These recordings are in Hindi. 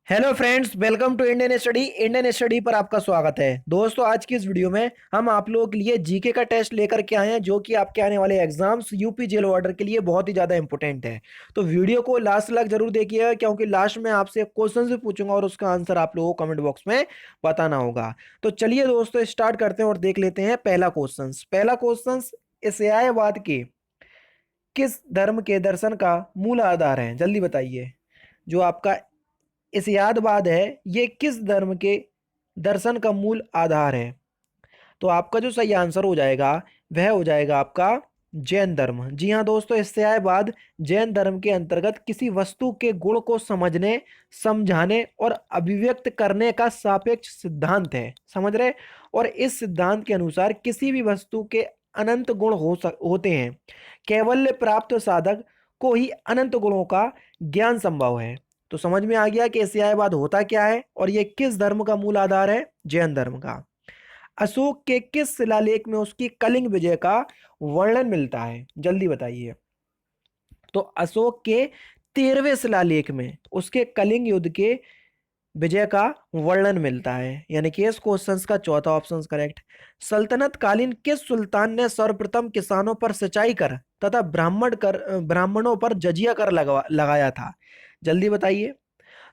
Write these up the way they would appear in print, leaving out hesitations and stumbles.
Hello friends, welcome to Indian Study पर आपका स्वागत है। दोस्तों, आज की इस वीडियो में हम आप लोगों के लिए जीके का टेस्ट लेकर के आए हैं, जो कि आपके आने वाले एग्जाम्स यूपी जेल ऑर्डर के लिए बहुत ही ज़्यादा इंपॉर्टेंट है। तो वीडियो को लास्ट तक जरूर देखिएगा, क्योंकि लास्ट में आपसे क्वेश्चन भी पूछूंगा और उसका आंसर आप लोगों को कमेंट बॉक्स में बताना होगा। तो चलिए दोस्तों, स्टार्ट करते हैं और देख लेते हैं पहला क्वेश्चन। इस्लामाबाद के किस धर्म के दर्शन का मूल आधार है? जल्दी बताइए। जो आपका इस्लामाबाद है, ये किस धर्म के दर्शन का मूल आधार है? तो आपका जो सही आंसर हो जाएगा वह हो जाएगा आपका जैन धर्म। जी हाँ दोस्तों, इस्लामाबाद जैन धर्म के अंतर्गत किसी वस्तु के गुण को समझने, समझाने और अभिव्यक्त करने का सापेक्ष सिद्धांत है। समझ रहे? और इस सिद्धांत के अनुसार किसी भी वस्तु के अनंत गुण होते हैं। कैवल्य प्राप्त साधक को ही अनंत गुणों का ज्ञान संभव है। तो समझ में आ गया कि इस्लामाबाद होता क्या है और ये किस धर्म का मूल आधार है? जैन धर्म का। अशोक के किस शिलालेख में उसकी कलिंग विजय का वर्णन मिलता है? जल्दी बताइए। तो अशोक के 13वें शिलालेख में उसके कलिंग युद्ध के विजय का वर्णन मिलता है, यानी कि इस क्वेश्चन का चौथा ऑप्शन करेक्ट। सल्तनत कालीन किस सुल्तान ने सर्वप्रथम किसानों पर सिंचाई कर तथा ब्राह्मणों पर जजिया कर लगाया था? जल्दी बताइए।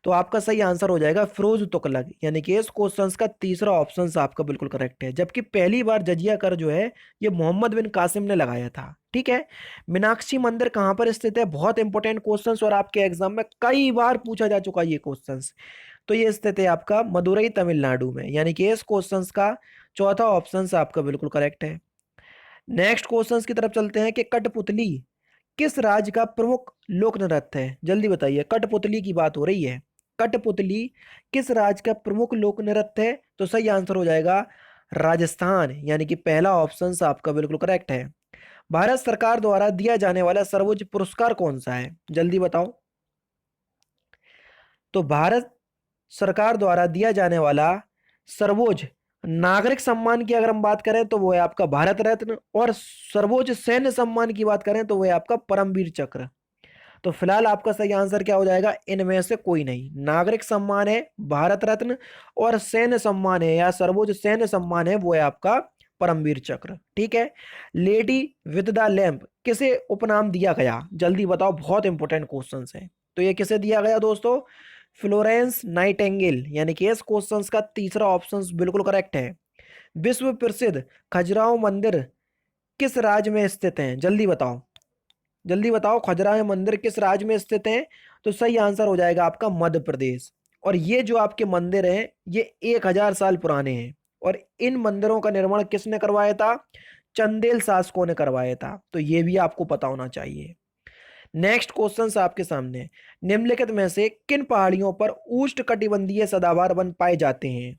तो आपका सही आंसर हो जाएगा फिरोज तुगलक, यानी कि इस क्वेश्चन का तीसरा ऑप्शन आपका बिल्कुल करेक्ट है। जबकि पहली बार जजिया कर जो है ये मोहम्मद बिन कासिम ने लगाया था। ठीक है। मीनाक्षी मंदिर कहाँ पर स्थित है? बहुत इंपॉर्टेंट क्वेश्चन और आपके एग्जाम में कई बार पूछा जा चुका है ये क्वेश्चन। तो ये स्थित है आपका मदुरई तमिलनाडु में, यानी कि इस क्वेश्चन का चौथा ऑप्शन आपका बिल्कुल करेक्ट है। नेक्स्ट क्वेश्चन की तरफ चलते हैं कि कठपुतली किस राज्य का प्रमुख लोक नृत्य है? जल्दी बताइए। कठपुतली की बात हो रही है। कठपुतली किस राज्य का प्रमुख लोक नृत्य है? तो सही आंसर हो जाएगा राजस्थान, यानी कि पहला ऑप्शन आपका बिल्कुल करेक्ट है। भारत सरकार द्वारा दिया जाने वाला सर्वोच्च पुरस्कार कौन सा है? जल्दी बताओ। तो भारत सरकार द्वारा दिया जाने वाला सर्वोच्च नागरिक सम्मान की अगर हम बात करें तो वो है आपका भारत रत्न, और सर्वोच्च सैन्य सम्मान की बात करें तो वो है आपका परमवीर चक्र। तो फिलहाल आपका सही आंसर क्या हो जाएगा? इनमें से कोई नहीं। नागरिक सम्मान है भारत रत्न, और सैन्य सम्मान है या सर्वोच्च सैन्य सम्मान है वो है आपका परमवीर चक्र। ठीक है। लेडी विद द लैंप किसे उपनाम दिया गया? जल्दी बताओ, बहुत इंपॉर्टेंट क्वेश्चन है। तो ये किसे दिया गया दोस्तों? फ्लोरेंस नाइटेंगेल, यानी कि इस क्वेश्चन का तीसरा ऑप्शन बिल्कुल करेक्ट है। विश्व प्रसिद्ध खजुराहो मंदिर किस राज्य में स्थित है? जल्दी बताओ। जल्दी बताओ, खजुराहो मंदिर किस राज्य में स्थित है? तो सही आंसर हो जाएगा आपका मध्य प्रदेश। और ये जो आपके मंदिर हैं ये 1000 साल पुराने हैं, और इन मंदिरों का निर्माण किसने करवाया था? चंदेल शासकों ने करवाया था। तो ये भी आपको पता होना चाहिए। नेक्स्ट क्वेश्चन आपके सामने। निम्नलिखित में से किन पहाड़ियों पर उष्णकटिबंधीय सदाबहार वन पाए जाते हैं?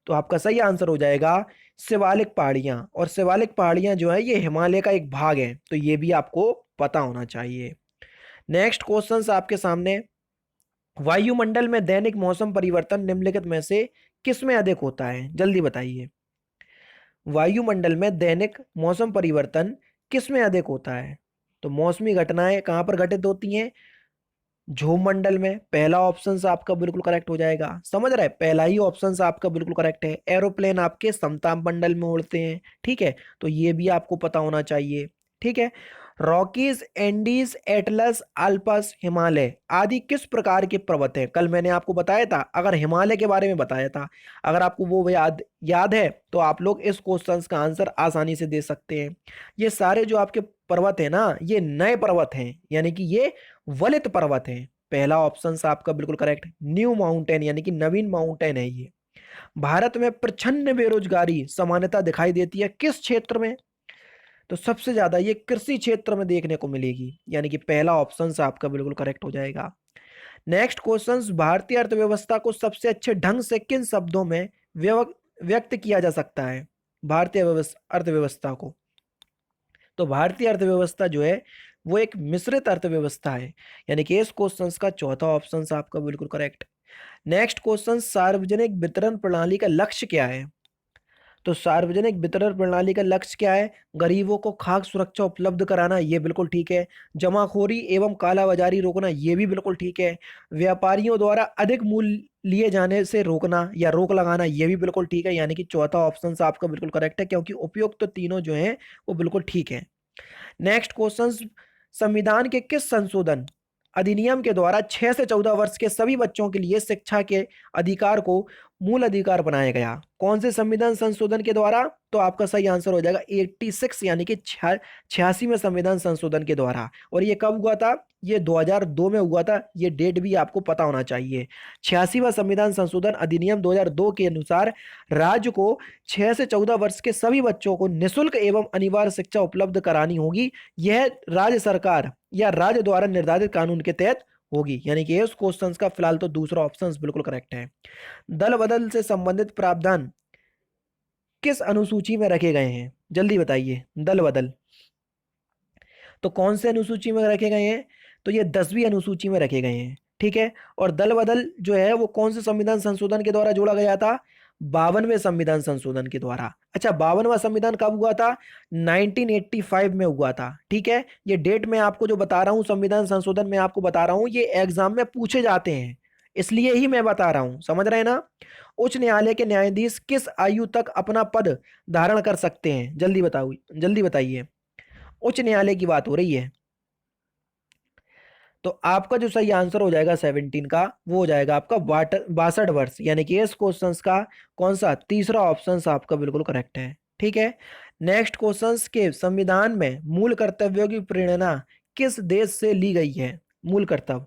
तो आपका सही आंसर हो जाएगा शिवालिक पहाड़ियां। और शिवालिक पहाड़ियां जो है ये हिमालय का एक भाग है, तो ये भी आपको पता होना चाहिए। नेक्स्ट क्वेश्चन आपके सामने। वायुमंडल में दैनिक मौसम परिवर्तन निम्नलिखित में से किसमें अधिक होता है? जल्दी बताइए। वायुमंडल में दैनिक मौसम परिवर्तन किसमें अधिक होता है? तो मौसमी घटनाएं कहां पर घटित होती हैं? ध्रुव मंडल में। पहला ऑप्शन आपका बिल्कुल करेक्ट हो जाएगा। समझ रहे हैं? पहला ही ऑप्शन आपका बिल्कुल करेक्ट है। एरोप्लेन आपके समताप मंडल में उड़ते हैं। ठीक है। तो ये भी आपको पता होना चाहिए। ठीक है। Rockies, Andes, Atlas, Alps, Himalaya आदि किस प्रकार के पर्वत हैं? कल मैंने आपको बताया था, अगर हिमालय के बारे में बताया था। अगर आपको वो याद याद है तो आप लोग इस क्वेश्चन का आंसर आसानी से दे सकते हैं। ये सारे जो आपके पर्वत है ना, ये नए पर्वत हैं, यानी कि ये वलित पर्वत है। पहला ऑप्शन आपका बिल्कुल करेक्ट। न्यू माउंटेन, यानी कि नवीन माउंटेन है ये। भारत में प्रचंड बेरोजगारी सामान्यता दिखाई देती है किस क्षेत्र में? तो सबसे ज्यादा ये कृषि क्षेत्र में देखने को मिलेगी, यानी कि पहला ऑप्शन आपका बिल्कुल करेक्ट हो जाएगा। Next question. भारतीय अर्थव्यवस्था को सबसे अच्छे ढंग से किन शब्दों में व्यक्त किया जा सकता है? भारतीय अर्थव्यवस्था को। तो भारतीय अर्थव्यवस्था जो है वो एक मिश्रित अर्थव्यवस्था है, यानी कि इस क्वेश्चन का चौथा ऑप्शन आपका बिल्कुल करेक्ट। Next question. सार्वजनिक वितरण प्रणाली का लक्ष्य क्या है? तो सार्वजनिक वितरण प्रणाली का लक्ष्य क्या है? गरीबों को खाद्य सुरक्षा उपलब्ध कराना, ये बिल्कुल ठीक है। जमाखोरी एवं कालाबाजारी रोकना, ये भी बिल्कुल ठीक है। व्यापारियों द्वारा अधिक मूल्य लिए जाने से रोकना या रोक लगाना, ये भी बिल्कुल ठीक है। यानी कि चौथा ऑप्शन आपका बिल्कुल करेक्ट है, क्योंकि उपयुक्त तो तीनों जो हैं वो बिल्कुल ठीक है। नेक्स्ट क्वेश्चन, संविधान के किस संशोधन अधिनियम के द्वारा 6 से 14 वर्ष के सभी बच्चों के लिए शिक्षा के अधिकार को मूल अधिकार बनाया गया? कौन से संविधान संशोधन के द्वारा? तो आपका सही आंसर हो जाएगा 86, यानी कि 86 में संविधान संशोधन के द्वारा। और ये कब हुआ था? ये 2002 में हुआ था। ये डेट भी आपको पता होना चाहिए। 86वां संविधान संशोधन अधिनियम 2002 के अनुसार राज्य को 6 से 14 वर्ष के सभी बच्चों को निःशुल्क एवं अनिवार्य शिक्षा उपलब्ध करानी होगी। यह राज्य सरकार या राज्य द्वारा निर्धारित कानून के तहत होगी। यानी कि इस क्वेश्चन का फिलहाल तो दूसरा ऑप्शन बिल्कुल करेक्ट है। दल बदल से संबंधित प्रावधान किस अनुसूची में रखे गए हैं? जल्दी बताइए। दल बदल तो कौन से अनुसूची में रखे गए हैं? तो ये 10वीं अनुसूची में रखे गए हैं। ठीक है। और दल बदल जो है वो कौन से संविधान संशोधन के द्वारा जोड़ा गया था? 52वें संविधान संशोधन के द्वारा। अच्छा, 52वां संविधान कब हुआ था? 1985 में हुआ था। ठीक है। ये डेट मैं आपको जो बता रहा हूँ, संविधान संशोधन में आपको बता रहा हूँ, ये एग्जाम में पूछे जाते हैं, इसलिए ही मैं बता रहा हूं। समझ रहे हैं ना? उच्च न्यायालय के न्यायाधीश किस आयु तक अपना पद धारण कर सकते हैं? जल्दी बताओ, जल्दी बताइए। उच्च न्यायालय की बात हो रही है। तो आपका जो सही आंसर हो जाएगा 17 का, वो हो जाएगा आपका 62 वर्ष। यानी कि इस क्वेश्चन का कौन सा तीसरा ऑप्शन आपका बिल्कुल करेक्ट है। ठीक है। नेक्स्ट क्वेश्चन के संविधान में मूल कर्तव्यों की प्रेरणा किस देश से ली गई है? मूल कर्तव्य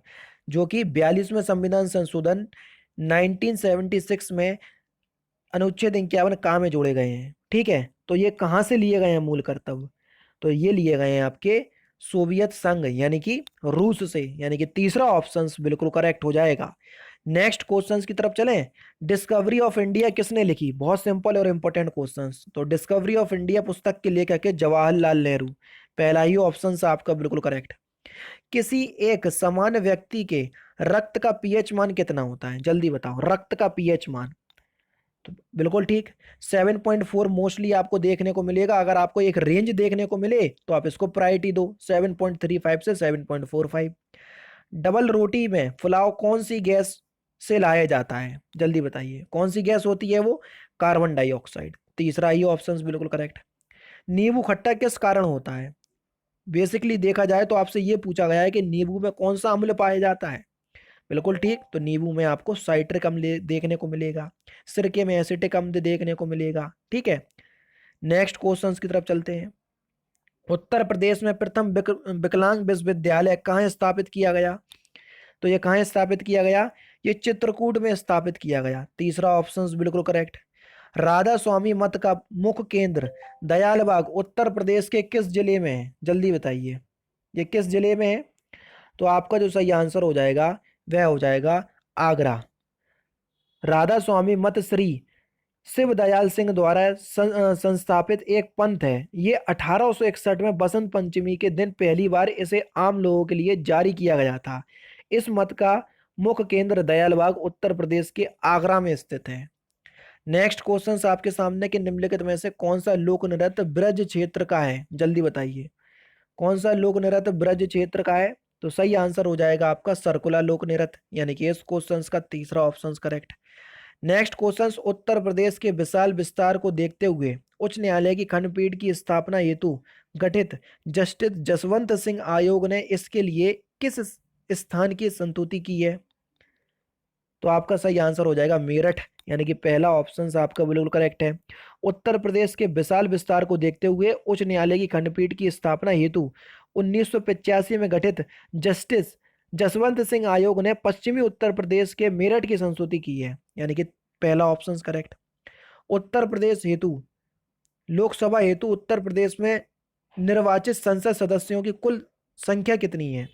जो कि 42वें संविधान संशोधन 1976 में अनुच्छेद 51 का में जोड़े गए हैं। ठीक है। तो ये कहाँ से लिए गए हैं मूल कर्तव्य? तो ये लिए गए हैं आपके सोवियत संघ यानी कि रूस से। यानी कि तीसरा ऑप्शन बिल्कुल करेक्ट हो जाएगा। नेक्स्ट क्वेश्चंस की तरफ चलें। डिस्कवरी ऑफ इंडिया किसने लिखी? बहुत सिंपल और इंपॉर्टेंट क्वेश्चंस। तो डिस्कवरी ऑफ इंडिया पुस्तक के लेखक है जवाहरलाल नेहरू। पहला ही ऑप्शन आपका बिल्कुल करेक्ट। किसी एक समान व्यक्ति के रक्त का पीएच मान कितना होता है? जल्दी बताओ। रक्त का पीएच मान तो बिल्कुल ठीक, 7.4 मोस्टली आपको देखने को मिलेगा। अगर आपको एक रेंज देखने को मिले तो आप इसको प्रायोरिटी दो, 7.35 से 7.45। डबल रोटी में पुलाव कौन सी गैस से लाया जाता है? जल्दी बताइए। कौन सी गैस होती है वो? Carbon dioxide. तीसरा ही ऑप्शन बिल्कुल करेक्ट। नींबू खट्टा किस कारण होता है? बेसिकली देखा जाए तो आपसे ये पूछा गया है कि नींबू में कौन सा अम्ल पाया जाता है। बिल्कुल ठीक, तो नींबू में आपको साइट्रिक अम्ल देखने को मिलेगा, सिरके में एसिटिक अम्ल देखने को मिलेगा। ठीक है। नेक्स्ट क्वेश्चंस की तरफ चलते हैं। उत्तर प्रदेश में प्रथम विकलांग विश्वविद्यालय कहाँ स्थापित किया गया? तो ये कहाँ स्थापित किया गया? ये चित्रकूट में स्थापित किया गया। तीसरा ऑप्शन बिल्कुल करेक्ट। राधा स्वामी मठ का मुख्य केंद्र दयालबाग उत्तर प्रदेश के किस जिले में है? जल्दी बताइए। ये किस जिले में है? तो आपका जो सही आंसर हो जाएगा वह हो जाएगा आगरा। राधा स्वामी मत श्री शिव दयाल सिंह द्वारा संस्थापित एक पंथ है। ये 1861 में बसंत पंचमी के दिन पहली बार इसे आम लोगों के लिए जारी किया गया था। इस मत का मुख्य केंद्र दयालबाग उत्तर प्रदेश के आगरा में स्थित है। नेक्स्ट क्वेश्चन आपके सामने के निम्नलिखित में से कौन सा लोक नृत्य ब्रज क्षेत्र का है? जल्दी बताइए। कौन सा लोक नृत्य ब्रज क्षेत्र का है? तो सही आंसर हो जाएगा आपका सर्कुलर लोक नृत्य। यानी कि इस क्वेश्चन का तीसरा option correct. Next question, Uttar Pradesh के विशाल विस्तार को देखते हुए उच्च न्यायालय की खंडपीठ की स्थापना हेतु गठित जस्टिस जसवंत सिंह आयोग ने इसके लिए किस स्थान की संस्तुति की है? तो आपका सही आंसर हो जाएगा मेरठ। यानी कि पहला ऑप्शन आपका बिल्कुल करेक्ट है। उत्तर प्रदेश के विशाल विस्तार को देखते हुए उच्च न्यायालय की खंडपीठ की स्थापना हेतु 1985 में गठित जस्टिस जसवंत सिंह आयोग ने पश्चिमी उत्तर प्रदेश के मेरठ की संस्तुति की है। यानी कि पहला ऑप्शन करेक्ट। उत्तर प्रदेश हेतु लोकसभा हेतु उत्तर प्रदेश में निर्वाचित संसद सदस्यों की कुल संख्या कितनी है?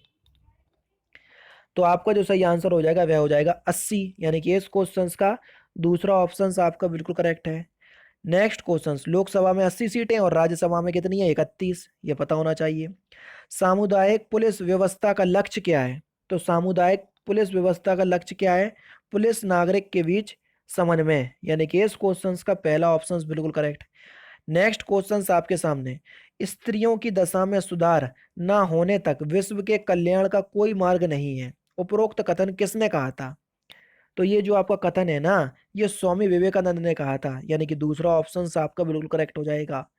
तो आपका जो सही आंसर हो जाएगा वह हो जाएगा 80। यानी कि इस क्वेश्चन का दूसरा ऑप्शन आपका बिल्कुल करेक्ट है। नेक्स्ट क्वेश्चन, लोकसभा में 80 सीटें और राज्यसभा में कितनी है? 31। ये पता होना चाहिए। सामुदायिक पुलिस व्यवस्था का लक्ष्य क्या है? तो सामुदायिक पुलिस व्यवस्था का लक्ष्य क्या है? पुलिस नागरिक के बीच समन्वय, यानी कि इस क्वेश्चन का पहला ऑप्शन बिल्कुल करेक्ट। नेक्स्ट क्वेश्चन आपके सामने, स्त्रियों की दशा में सुधार न होने तक विश्व के कल्याण का कोई मार्ग नहीं है, उपरोक्त कथन किसने कहा था? तो ये जो आपका कथन है ना, ये स्वामी विवेकानंद ने कहा था, यानी कि दूसरा ऑप्शन आपका बिल्कुल करेक्ट हो जाएगा।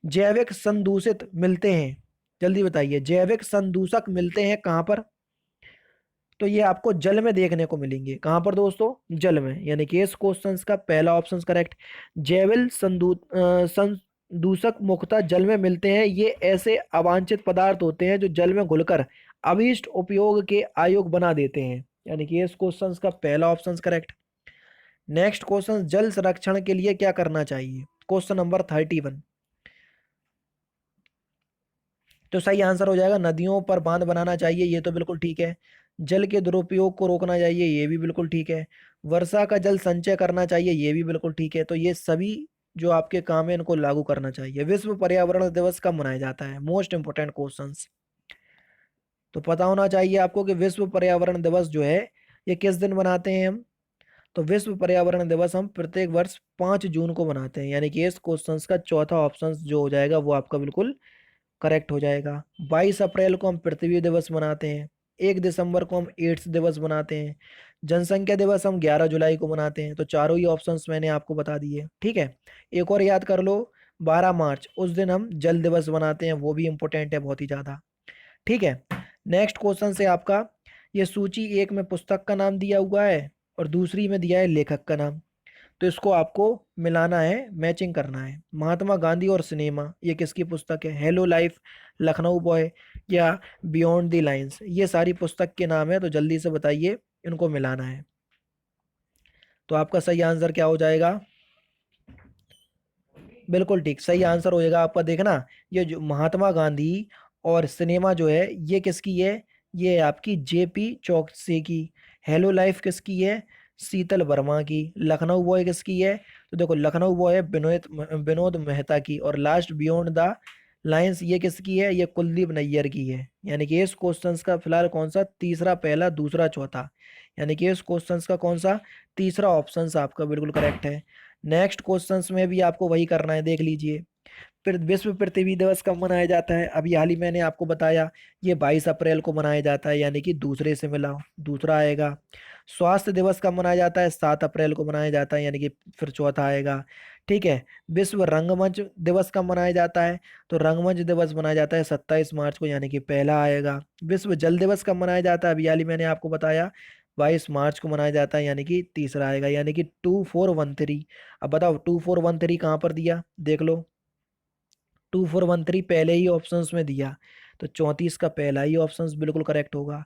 जैविक संदूषित मिलते हैं, जल्दी बताइए, जैविक संदूषक मिलते हैं कहाँ पर? तो ये आपको जल में देखने को मिलेंगे। कहाँ पर दोस्तों? जल में, यानी कि इस क्वेश्चन का पहला ऑप्शन करेक्ट। जैविक संदूषक मुख्यतः जल में मिलते हैं। ये ऐसे अवांछित पदार्थ होते हैं जो जल में घुलकर अभीष्ट उपयोग के अयोग्य बना देते हैं, यानी कि इस क्वेश्चन का पहला ऑप्शन करेक्ट। नेक्स्ट क्वेश्चन, जल संरक्षण के लिए क्या करना चाहिए? Question number 31। तो सही आंसर हो जाएगा नदियों पर बांध बनाना चाहिए, ये तो बिल्कुल ठीक है। जल के दुरुपयोग को रोकना चाहिए, ये भी बिल्कुल ठीक है। वर्षा का जल संचय करना चाहिए, ये भी बिल्कुल ठीक है। तो ये सभी जो आपके काम है इनको लागू करना चाहिए। विश्व पर्यावरण दिवस कब मनाया जाता है? Most important questions. तो पता होना चाहिए आपको कि विश्व पर्यावरण दिवस जो है ये किस दिन मनाते हैं हम। तो विश्व पर्यावरण दिवस हम प्रत्येक वर्ष 5 जून को मनाते हैं, यानी कि इस क्वेश्चन का चौथा ऑप्शन जो हो जाएगा वो आपका बिल्कुल करेक्ट हो जाएगा। 22 अप्रैल को हम पृथ्वी दिवस मनाते हैं। 1 दिसंबर को हम एड्स दिवस मनाते हैं। जनसंख्या दिवस हम 11 जुलाई को मनाते हैं। तो चारों ही ऑप्शंस मैंने आपको बता दिए, ठीक है। एक और याद कर लो, 12 मार्च, उस दिन हम जल दिवस मनाते हैं, वो भी इंपॉर्टेंट है बहुत ही ज़्यादा, ठीक है। नेक्स्ट क्वेश्चन से आपका, ये सूची एक में पुस्तक का नाम दिया हुआ है और दूसरी में दिया है लेखक का नाम। तो इसको आपको मिलाना है, मैचिंग करना है। महात्मा गांधी और सिनेमा, ये किसकी पुस्तक है? हेलो लाइफ, लखनऊ बॉय या बियॉन्ड द लाइंस, ये सारी पुस्तक के नाम है। तो जल्दी से बताइए, इनको मिलाना है। तो आपका सही आंसर क्या हो जाएगा? बिल्कुल ठीक, सही आंसर हो जाएगा आपका। देखना, ये जो महात्मा गांधी और सिनेमा जो है ये किसकी है? ये आपकी जेपी चौकसी की। हेलो लाइफ किसकी है? शीतल वर्मा की। लखनऊ बॉय किसकी है? तो देखो, लखनऊ बॉय है विनोद विनोद मेहता की। और लास्ट बियॉन्ड द लाइंस ये किसकी है? ये कुलदीप नैयर की है। यानी कि इस क्वेश्चंस का फिलहाल कौन सा? तीसरा, पहला, दूसरा, चौथा, यानी कि इस क्वेश्चंस का कौन सा? तीसरा ऑप्शन आपका बिल्कुल करेक्ट है। नेक्स्ट क्वेश्चंस में भी आपको वही करना है, देख लीजिए। फिर विश्व पृथ्वी दिवस कब मनाया जाता है? अभी हाल ही मैंने आपको बताया, ये 22 अप्रैल को मनाया जाता है, यानी कि दूसरे से मिलाओ, दूसरा आएगा। स्वास्थ्य दिवस कब मनाया जाता है? 7 अप्रैल को मनाया जाता है, यानी कि फिर चौथा आएगा, ठीक है। विश्व रंगमंच दिवस कब मनाया जाता है? तो रंगमंच दिवस मनाया जाता है 27 मार्च को, यानी कि पहला आएगा। विश्व जल दिवस कब मनाया जाता है? अभी हाल ही मैंने आपको बताया, 22 मार्च को मनाया जाता है, यानी कि तीसरा आएगा, यानी कि 2413। अब बताओ 2413 कहाँ पर दिया, देख लो। 2413 पहले ही ऑप्शंस में दिया, तो 34 का पहला ही ऑप्शन बिल्कुल करेक्ट होगा।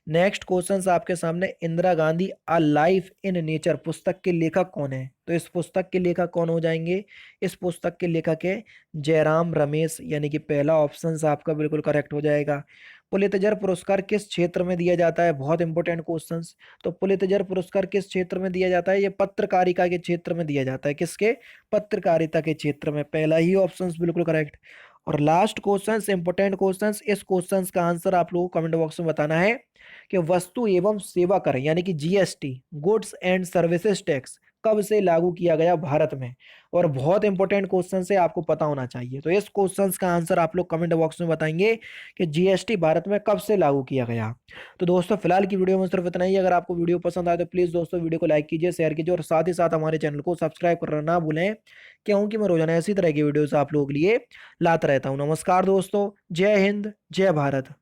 नेक्स्ट क्वेश्चन आपके सामने, Indira Gandhi a life in nature पुस्तक के लेखक कौन है? तो इस पुस्तक के लेखक कौन हो जाएंगे? इस पुस्तक के लेखक है जयराम रमेश, यानी कि पहला ऑप्शन आपका बिल्कुल करेक्ट हो जाएगा। पुलित्जर पुरस्कार किस क्षेत्र में दिया जाता है? बहुत इंपॉर्टेंट क्वेश्चन। तो पुलित्जर पुरस्कार किस क्षेत्र में दिया जाता है? ये पत्रकारिता के क्षेत्र में दिया जाता है। किसके? पत्रकारिता के क्षेत्र में, पहला ही ऑप्शन बिल्कुल करेक्ट। और लास्ट क्वेश्चन, इंपॉर्टेंट क्वेश्चन, इस क्वेश्चन का आंसर आप लोगों को कमेंट बॉक्स में बताना है कि वस्तु एवं सेवा कर, यानी कि GST, goods and services tax, कब से लागू किया गया भारत में? और बहुत इंपॉर्टेंट क्वेश्चन से आपको पता होना चाहिए। तो इस क्वेश्चन का आंसर आप लोग कमेंट बॉक्स में बताएंगे कि जीएसटी भारत में कब से लागू किया गया। तो दोस्तों फिलहाल की वीडियो में सिर्फ इतना ही। अगर आपको वीडियो पसंद आए तो प्लीज दोस्तों वीडियो को लाइक कीजिए, शेयर कीजिए और साथ ही साथ हमारे चैनल को सब्सक्राइब करना ना भूलें, क्योंकि मैं रोजाना इसी तरह की वीडियोस आप लोगों के लिए लाता रहता हूँ। नमस्कार दोस्तों, जय हिंद, जय भारत।